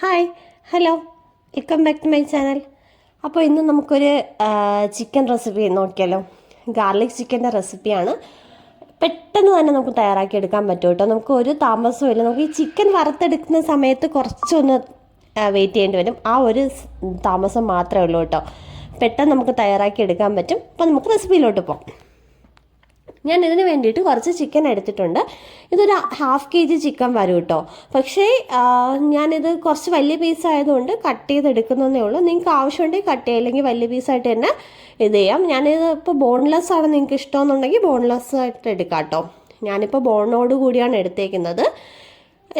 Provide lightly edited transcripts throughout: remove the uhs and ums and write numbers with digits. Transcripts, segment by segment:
Hi hello welcome back to my channel. അപ്പോൾ ഇന്ന് നമുക്കൊരു ചിക്കൻ റെസിപ്പി നോക്കിയാലോ. ഗാർലിക് ചിക്കൻ്റെ റെസിപ്പിയാണ്. പെട്ടെന്ന് തന്നെ നമുക്ക് തയ്യാറാക്കി എടുക്കാൻ പറ്റും കേട്ടോ. നമുക്ക് ഒരു താമസവും ഇല്ല. നമുക്ക് ഈ ചിക്കൻ വറുത്തെടുക്കുന്ന സമയത്ത് കുറച്ചൊന്ന് വെയിറ്റ് ചെയ്യേണ്ടി വരും. ആ ഒരു താമസം മാത്രമേ ഉള്ളൂ കേട്ടോ. പെട്ടെന്ന് നമുക്ക് തയ്യാറാക്കി എടുക്കാൻ പറ്റും. അപ്പോൾ നമുക്ക് റെസിപ്പിയിലോട്ട് പോകാം. ഞാൻ ഇതിന് വേണ്ടിയിട്ട് കുറച്ച് ചിക്കൻ എടുത്തിട്ടുണ്ട്. ഇതൊരു 1/2 kg ചിക്കൻ വരും കേട്ടോ. പക്ഷേ ഞാനിത് കുറച്ച് വലിയ പീസ് ആയതുകൊണ്ട് കട്ട് ചെയ്തെടുക്കുന്നതേ ഉള്ളൂ. നിങ്ങൾക്ക് ആവശ്യമുണ്ടെങ്കിൽ കട്ട് ചെയ്യുക, അല്ലെങ്കിൽ വലിയ പീസായിട്ട് തന്നെ ഇത് ചെയ്യാം. ഞാനിത് ഇപ്പോൾ ബോൺലെസ് ആണ് നിങ്ങൾക്ക് ഇഷ്ടമെന്നുണ്ടെങ്കിൽ ബോൺലെസ് ആയിട്ട് എടുക്കാം കേട്ടോ. ഞാനിപ്പോൾ ബോണോട് കൂടിയാണ് എടുത്തേക്കുന്നത്.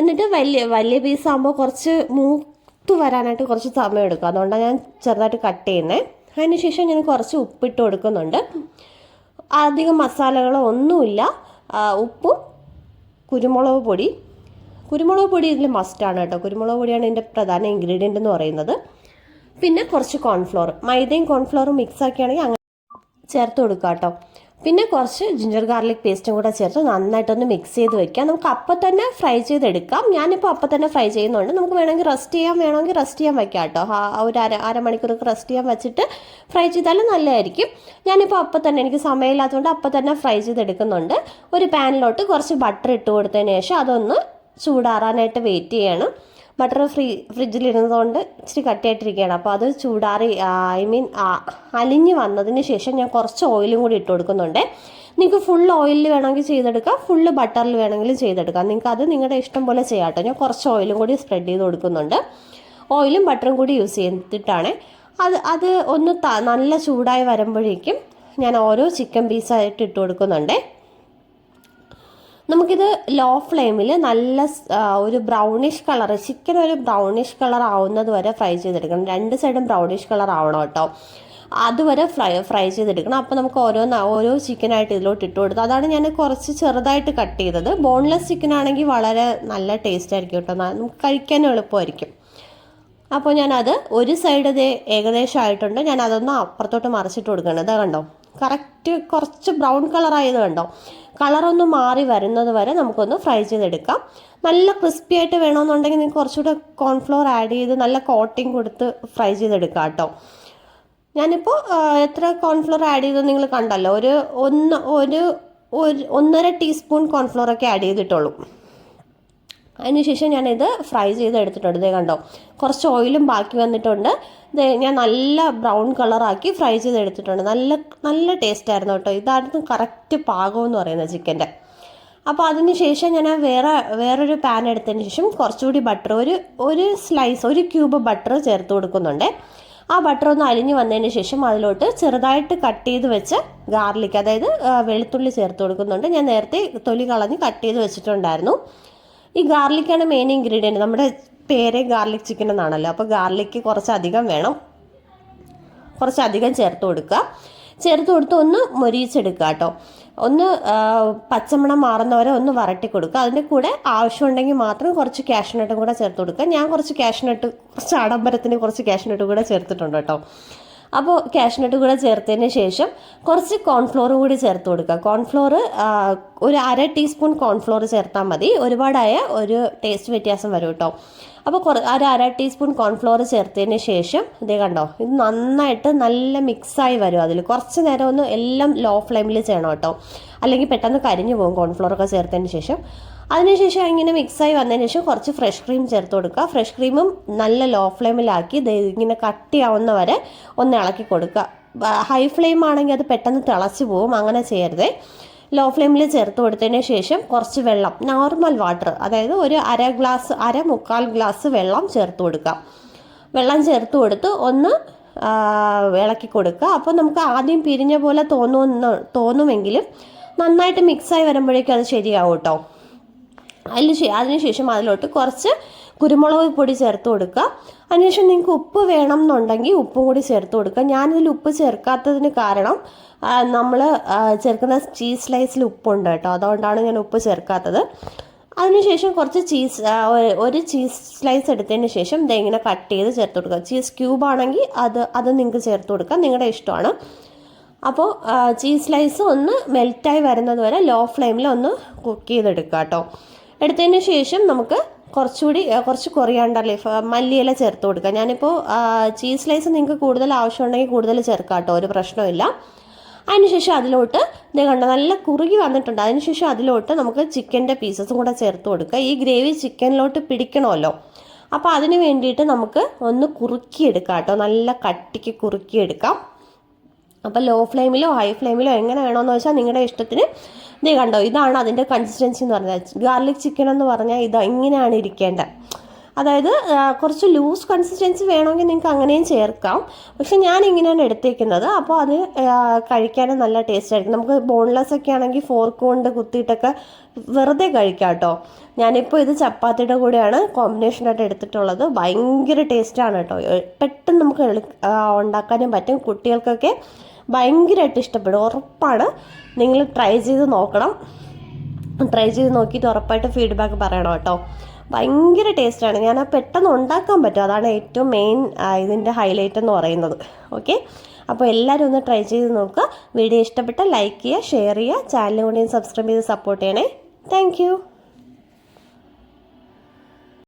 എന്നിട്ട് വലിയ പീസാകുമ്പോൾ കുറച്ച് മൂത്ത് വരാനായിട്ട് കുറച്ച് സമയം എടുക്കും. അതുകൊണ്ടാണ് ഞാൻ ചെറുതായിട്ട് കട്ട് ചെയ്യുന്നത്. അതിന് ശേഷം ഞാൻ കുറച്ച് ഉപ്പിട്ട് കൊടുക്കുന്നുണ്ട്. അധികം മസാലകളോ ഒന്നുമില്ല. ഉപ്പും കുരുമുളക് പൊടി ഇതിൽ മസ്റ്റാണ് കേട്ടോ. കുരുമുളക് പൊടിയാണ് ഇതിൻ്റെ പ്രധാന ഇൻഗ്രീഡിയൻ്റ് എന്ന് പറയുന്നത്. പിന്നെ കുറച്ച് കോൺഫ്ലോർ, മൈദയും കോൺഫ്ലോറും മിക്സ് ആക്കിയാണെങ്കിൽ അങ്ങനെ ചേർത്ത് കൊടുക്കുക കേട്ടോ. പിന്നെ കുറച്ച് ജിഞ്ചർ ഗാർലിക് പേസ്റ്റും കൂടെ ചേർത്ത് നന്നായിട്ടൊന്ന് മിക്സ് ചെയ്ത് വെക്കാം. നമുക്ക് അപ്പം തന്നെ ഫ്രൈ ചെയ്തെടുക്കാം. ഞാനിപ്പോൾ അപ്പം തന്നെ ഫ്രൈ ചെയ്യുന്നുണ്ട്. നമുക്ക് വേണമെങ്കിൽ റെസ്റ്റ് ചെയ്യാൻ വെക്കാം കേട്ടോ. ഒരു അരമണിക്കൂറൊക്കെ റെസ്റ്റ് ചെയ്യാൻ വെച്ചിട്ട് ഫ്രൈ ചെയ്താലും നല്ലതായിരിക്കും. ഞാനിപ്പോൾ അപ്പം തന്നെ, എനിക്ക് സമയമില്ലാത്തതുകൊണ്ട് അപ്പം തന്നെ ഫ്രൈ ചെയ്തെടുക്കുന്നുണ്ട്. ഒരു പാനിലോട്ട് കുറച്ച് ബട്ടർ ഇട്ട് കൊടുത്തതിന് ശേഷം അതൊന്ന് ചൂടാറാനായിട്ട് വെയിറ്റ് ചെയ്യണം. ബട്ടർ ഫ്രിഡ്ജിലിരുന്നതുകൊണ്ട് ഇച്ചിരി കട്ടിയായിട്ടിരിക്കുകയാണ്. അപ്പോൾ അത് ചൂടാറി അലിഞ്ഞ് വന്നതിന് ശേഷം ഞാൻ കുറച്ച് ഓയിലും കൂടി ഇട്ട് കൊടുക്കുന്നുണ്ട്. നിങ്ങൾക്ക് ഫുൾ ഓയിലിൽ വേണമെങ്കിൽ ചെയ്തെടുക്കാം, ഫുള്ള് ബട്ടറിൽ വേണമെങ്കിലും ചെയ്തെടുക്കാം. നിങ്ങൾക്ക് അത് നിങ്ങളുടെ ഇഷ്ടം പോലെ ചെയ്യാം കേട്ടോ. ഞാൻ കുറച്ച് ഓയിലും കൂടി സ്പ്രെഡ് ചെയ്ത് കൊടുക്കുന്നുണ്ട്. ഓയിലും ബട്ടറും കൂടി യൂസ് ചെയ്തിട്ടാണ് അത് ഒന്ന് നല്ല ചൂടായി വരുമ്പോഴേക്കും ഞാൻ ഓരോ ചിക്കൻ പീസായിട്ട് ഇട്ട് കൊടുക്കുന്നുണ്ട്. നമുക്കിത് ലോ ഫ്ലെയിമിൽ നല്ല ഒരു ബ്രൗണിഷ് കളർ, ചിക്കൻ ഒരു ബ്രൗണിഷ് കളർ ആവുന്നത് വരെ ഫ്രൈ ചെയ്തെടുക്കണം. രണ്ട് സൈഡും ബ്രൗണിഷ് കളർ ആവണം കേട്ടോ. അതുവരെ ഫ്രൈ ചെയ്തെടുക്കണം. അപ്പോൾ നമുക്ക് ഓരോ ചിക്കനായിട്ട് ഇതിലോട്ട് ഇട്ട് കൊടുത്തു. അതാണ് ഞാൻ കുറച്ച് ചെറുതായിട്ട് കട്ട് ചെയ്തത്. ബോൺലെസ് ചിക്കൻ ആണെങ്കിൽ വളരെ നല്ല ടേസ്റ്റ് ആയിരിക്കും കേട്ടോ. നമുക്ക് കഴിക്കാനും എളുപ്പമായിരിക്കും. അപ്പോൾ ഞാനത് ഒരു സൈഡ് ഏകദേശം ആയിട്ടുണ്ട്. ഞാൻ അതൊന്ന് അപ്പുറത്തോട്ട് മറിച്ചിട്ട് കൊടുക്കണം. ഇതാ കണ്ടോ, കറക്റ്റ് കുറച്ച് ബ്രൗൺ കളറായത് കണ്ടോ. കളറൊന്ന് മാറി വരുന്നത് വരെ നമുക്കൊന്ന് ഫ്രൈ ചെയ്തെടുക്കാം. നല്ല ക്രിസ്പി ആയിട്ട് വേണമെന്നുണ്ടെങ്കിൽ നിങ്ങൾക്ക് കുറച്ചുകൂടെ കോൺഫ്ലോർ ആഡ് ചെയ്ത് നല്ല കോട്ടിങ് കൊടുത്ത് ഫ്രൈ ചെയ്തെടുക്കാം കേട്ടോ. ഞാനിപ്പോൾ എത്ര കോൺഫ്ലോർ ആഡ് ചെയ്തെന്ന് നിങ്ങൾ കണ്ടല്ലോ. ഒരു 1.5 ടീസ്പൂൺ കോൺഫ്ലോറൊക്കെ ആഡ് ചെയ്തിട്ടുള്ളൂ. അതിനുശേഷം ഞാനിത് ഫ്രൈ ചെയ്തെടുത്തിട്ടുണ്ട്. ഇതേ കണ്ടോ, കുറച്ച് ഓയിലും ബാക്കി വന്നിട്ടുണ്ട്. ഞാൻ നല്ല ബ്രൗൺ കളറാക്കി ഫ്രൈ ചെയ്തെടുത്തിട്ടുണ്ട്. നല്ല ടേസ്റ്റ് ആയിരുന്നു കേട്ടോ. ഇതായിരുന്നു കറക്റ്റ് പാകം എന്ന് പറയുന്നത് ചിക്കൻ്റെ. അപ്പോൾ അതിന് ശേഷം ഞാൻ വേറൊരു പാൻ എടുത്തതിന് ശേഷം കുറച്ചുകൂടി ബട്ടർ, ഒരു ക്യൂബ് ബട്ടർ ചേർത്ത് കൊടുക്കുന്നുണ്ട്. ആ ബട്ടർ ഒന്ന് അലിഞ്ഞ് വന്നതിന് ശേഷം അതിലോട്ട് ചെറുതായിട്ട് കട്ട് ചെയ്ത് വെച്ച ഗാർലിക്, അതായത് വെളുത്തുള്ളി ചേർത്ത് കൊടുക്കുന്നുണ്ട്. ഞാൻ നേരത്തെ തൊലി കളഞ്ഞ് കട്ട് ചെയ്ത് വെച്ചിട്ടുണ്ടായിരുന്നു. ഈ ഗാർലിക്കാണ് മെയിൻ ഇൻഗ്രീഡിയൻറ്റ്. നമ്മുടെ പേര് ഗാർലിക് ചിക്കൻ എന്നാണല്ലോ. അപ്പോൾ ഗാർലിക്ക് കുറച്ചധികം വേണം. കുറച്ചധികം ചേർത്ത് കൊടുത്ത് ഒന്ന് മൊരിയിച്ചെടുക്കുക കേട്ടോ. ഒന്ന് പച്ചമണം മാറുന്നവരെ ഒന്ന് വരട്ടി കൊടുക്കുക. അതിൻ്റെ കൂടെ ആവശ്യമുണ്ടെങ്കിൽ മാത്രം കുറച്ച് കാഷ്നട്ടും കൂടെ ചേർത്ത് കൊടുക്കുക. ഞാൻ കുറച്ച് ആഡംബരത്തിന് കുറച്ച് കാഷ്നട്ട് കൂടെ ചേർത്തിട്ടുണ്ട് കേട്ടോ. അപ്പോൾ കാഷ്നട്ട് കൂടെ ചേർത്തതിന് ശേഷം കുറച്ച് കോൺഫ്ലോർ കൂടി ചേർത്ത് കൊടുക്കുക. കോൺഫ്ലോർ ഒരു 1/2 ടീസ്പൂൺ കോൺഫ്ലോർ ചേർത്താൽ മതി. ഒരുപാടായ ഒരു ടേസ്റ്റ് വ്യത്യാസം വരും കേട്ടോ. അപ്പോൾ ഒരു 1/2 ടീസ്പൂൺ കോൺഫ്ലോർ ചേർത്തതിന് ശേഷം ഇതേ കണ്ടോ, ഇത് നന്നായിട്ട് നല്ല മിക്സായി വരും. അതിൽ കുറച്ച് നേരം ഒന്ന് എല്ലാം ലോ ഫ്ലെയിമിൽ ചെയ്യണം കേട്ടോ, അല്ലെങ്കിൽ പെട്ടെന്ന് കരിഞ്ഞു പോകും കോൺഫ്ലോറൊക്കെ ചേർത്തതിന് ശേഷം. അതിനുശേഷം ഇങ്ങനെ മിക്സായി വന്നതിന് ശേഷം കുറച്ച് ഫ്രഷ് ക്രീം ചേർത്ത് കൊടുക്കുക. ഫ്രഷ് ക്രീമും നല്ല ലോ ഫ്ലെയിമിലാക്കി ഇങ്ങനെ കട്ടിയാവുന്ന വരെ ഒന്ന് ഇളക്കി കൊടുക്കുക. ഹൈ ഫ്ലെയിം ആണെങ്കിൽ അത് പെട്ടെന്ന് തിളച്ച് പോകും. അങ്ങനെ ചെയ്യരുതേ. ലോ ഫ്ലെയിമിൽ ചേർത്ത് കൊടുത്തതിന് ശേഷം കുറച്ച് വെള്ളം, നോർമൽ വാട്ടർ, അതായത് ഒരു 1/4 ഗ്ലാസ് വെള്ളം ചേർത്ത് കൊടുക്കുക. വെള്ളം ചേർത്ത് കൊടുത്ത് ഒന്ന് ഇളക്കി കൊടുക്കുക. അപ്പോൾ നമുക്ക് ആദ്യം പിരിഞ്ഞ പോലെ തോന്നുമെങ്കിലും നന്നായിട്ട് മിക്സായി വരുമ്പോഴേക്കും അത് ശരിയാവും കേട്ടോ. അതിനുശേഷം അതിലോട്ട് കുറച്ച് കുരുമുളക് പൊടി ചേർത്ത് കൊടുക്കുക. അതിനുശേഷം നിങ്ങൾക്ക് ഉപ്പ് വേണം എന്നുണ്ടെങ്കിൽ ഉപ്പും കൂടി ചേർത്ത് കൊടുക്കുക. ഞാനിതിൽ ഉപ്പ് ചേർക്കാത്തതിന് കാരണം നമ്മൾ ചേർക്കുന്ന ചീസ് സ്ലൈസിൽ ഉപ്പുണ്ട് കേട്ടോ. അതുകൊണ്ടാണ് ഞാൻ ഉപ്പ് ചേർക്കാത്തത്. അതിനുശേഷം കുറച്ച് ഒരു ചീസ് സ്ലൈസ് എടുത്തതിന് ശേഷം ഇങ്ങനെ കട്ട് ചെയ്ത് ചേർത്ത് കൊടുക്കുക. ചീസ് ക്യൂബ് ആണെങ്കിൽ അത് നിങ്ങൾക്ക് ചേർത്ത് കൊടുക്കുക, നിങ്ങളുടെ ഇഷ്ടമാണ്. അപ്പോൾ ചീസ് സ്ലൈസ് ഒന്ന് മെൽറ്റായി വരുന്നത് വരെ ലോ ഫ്ലെയിമിൽ ഒന്ന് കുക്ക് ചെയ്തെടുക്കുക കേട്ടോ. എടുത്തതിന് ശേഷം നമുക്ക് കുറച്ച് കൊറിയാണ്ടർ ലീഫ് മല്ലിയില ചേർത്ത് കൊടുക്കുക. ഞാനിപ്പോൾ ചീസ് സ്ലൈസ് നിങ്ങൾക്ക് കൂടുതൽ ആവശ്യമുണ്ടെങ്കിൽ കൂടുതൽ ചേർക്കാം കേട്ടോ, ഒരു പ്രശ്നമില്ല. അതിനുശേഷം അതിലോട്ട് ഇത് കണ്ട നല്ല കുറുകി വന്നിട്ടുണ്ട്. അതിനുശേഷം അതിലോട്ട് നമുക്ക് ചിക്കൻ്റെ പീസസും കൂടെ ചേർത്ത് കൊടുക്കുക. ഈ ഗ്രേവി ചിക്കനിലോട്ട് പിടിക്കണമല്ലോ, അപ്പോൾ അതിന് വേണ്ടിയിട്ട് നമുക്ക് ഒന്ന് കുറുക്കിയെടുക്കാം കേട്ടോ, നല്ല കട്ടിക്ക് കുറുക്കിയെടുക്കാം. അപ്പോൾ ലോ ഫ്ലെയിമിലോ ഹൈ ഫ്ലെയിമിലോ എങ്ങനെ വേണമെന്ന് വെച്ചാൽ നിങ്ങളുടെ ഇഷ്ടത്തിന്. ഇത് കണ്ടോ, ഇതാണ് അതിൻ്റെ കൺസിസ്റ്റൻസി എന്ന് പറഞ്ഞാൽ. ഗാർലിക് ചിക്കൻ എന്ന് പറഞ്ഞാൽ ഇത് ഇങ്ങനെയാണ് ഇരിക്കേണ്ടത്. അതായത് കുറച്ച് ലൂസ് കൺസിസ്റ്റൻസി വേണമെങ്കിൽ നിങ്ങൾക്ക് അങ്ങനെയും ചേർക്കാം. പക്ഷെ ഞാൻ ഇങ്ങനെയാണ് എടുത്തേക്കുന്നത്. അപ്പോൾ അത് കഴിക്കാനും നല്ല ടേസ്റ്റ് ആയിരിക്കും. നമുക്ക് ബോൺലെസ് ഒക്കെ ആണെങ്കിൽ ഫോർക്ക് കൊണ്ട് കുത്തിയിട്ടൊക്കെ വെറുതെ കഴിക്കാം കേട്ടോ. ഞാനിപ്പോൾ ഇത് ചപ്പാത്തിയുടെ കൂടെയാണ് കോമ്പിനേഷനായിട്ട് എടുത്തിട്ടുള്ളത്. ഭയങ്കര ടേസ്റ്റാണ് കേട്ടോ. പെട്ടെന്ന് നമുക്ക് ഉണ്ടാക്കാനും പറ്റും. കുട്ടികൾക്കൊക്കെ ഭയങ്കരമായിട്ട് ഇഷ്ടപ്പെടും, ഉറപ്പാണ്. നിങ്ങൾ ട്രൈ ചെയ്ത് നോക്കണം. ട്രൈ ചെയ്ത് നോക്കിയിട്ട് ഉറപ്പായിട്ട് ഫീഡ്ബാക്ക് പറയണം കേട്ടോ. ഭയങ്കര ടേസ്റ്റാണ്. ഞാൻ പെട്ടെന്ന് ഉണ്ടാക്കാൻ പറ്റും, അതാണ് ഏറ്റവും മെയിൻ ഇതിൻ്റെ ഹൈലൈറ്റ് എന്ന് പറയുന്നത്. ഓക്കെ, അപ്പോൾ എല്ലാവരും ഒന്ന് ട്രൈ ചെയ്ത് നോക്കുക. വീഡിയോ ഇഷ്ടപ്പെട്ടാൽ ലൈക്ക് ചെയ്യുക, ഷെയർ ചെയ്യുക, ചാനൽ കൂടി സബ്സ്ക്രൈബ് ചെയ്ത് സപ്പോർട്ട് ചെയ്യണേ. താങ്ക്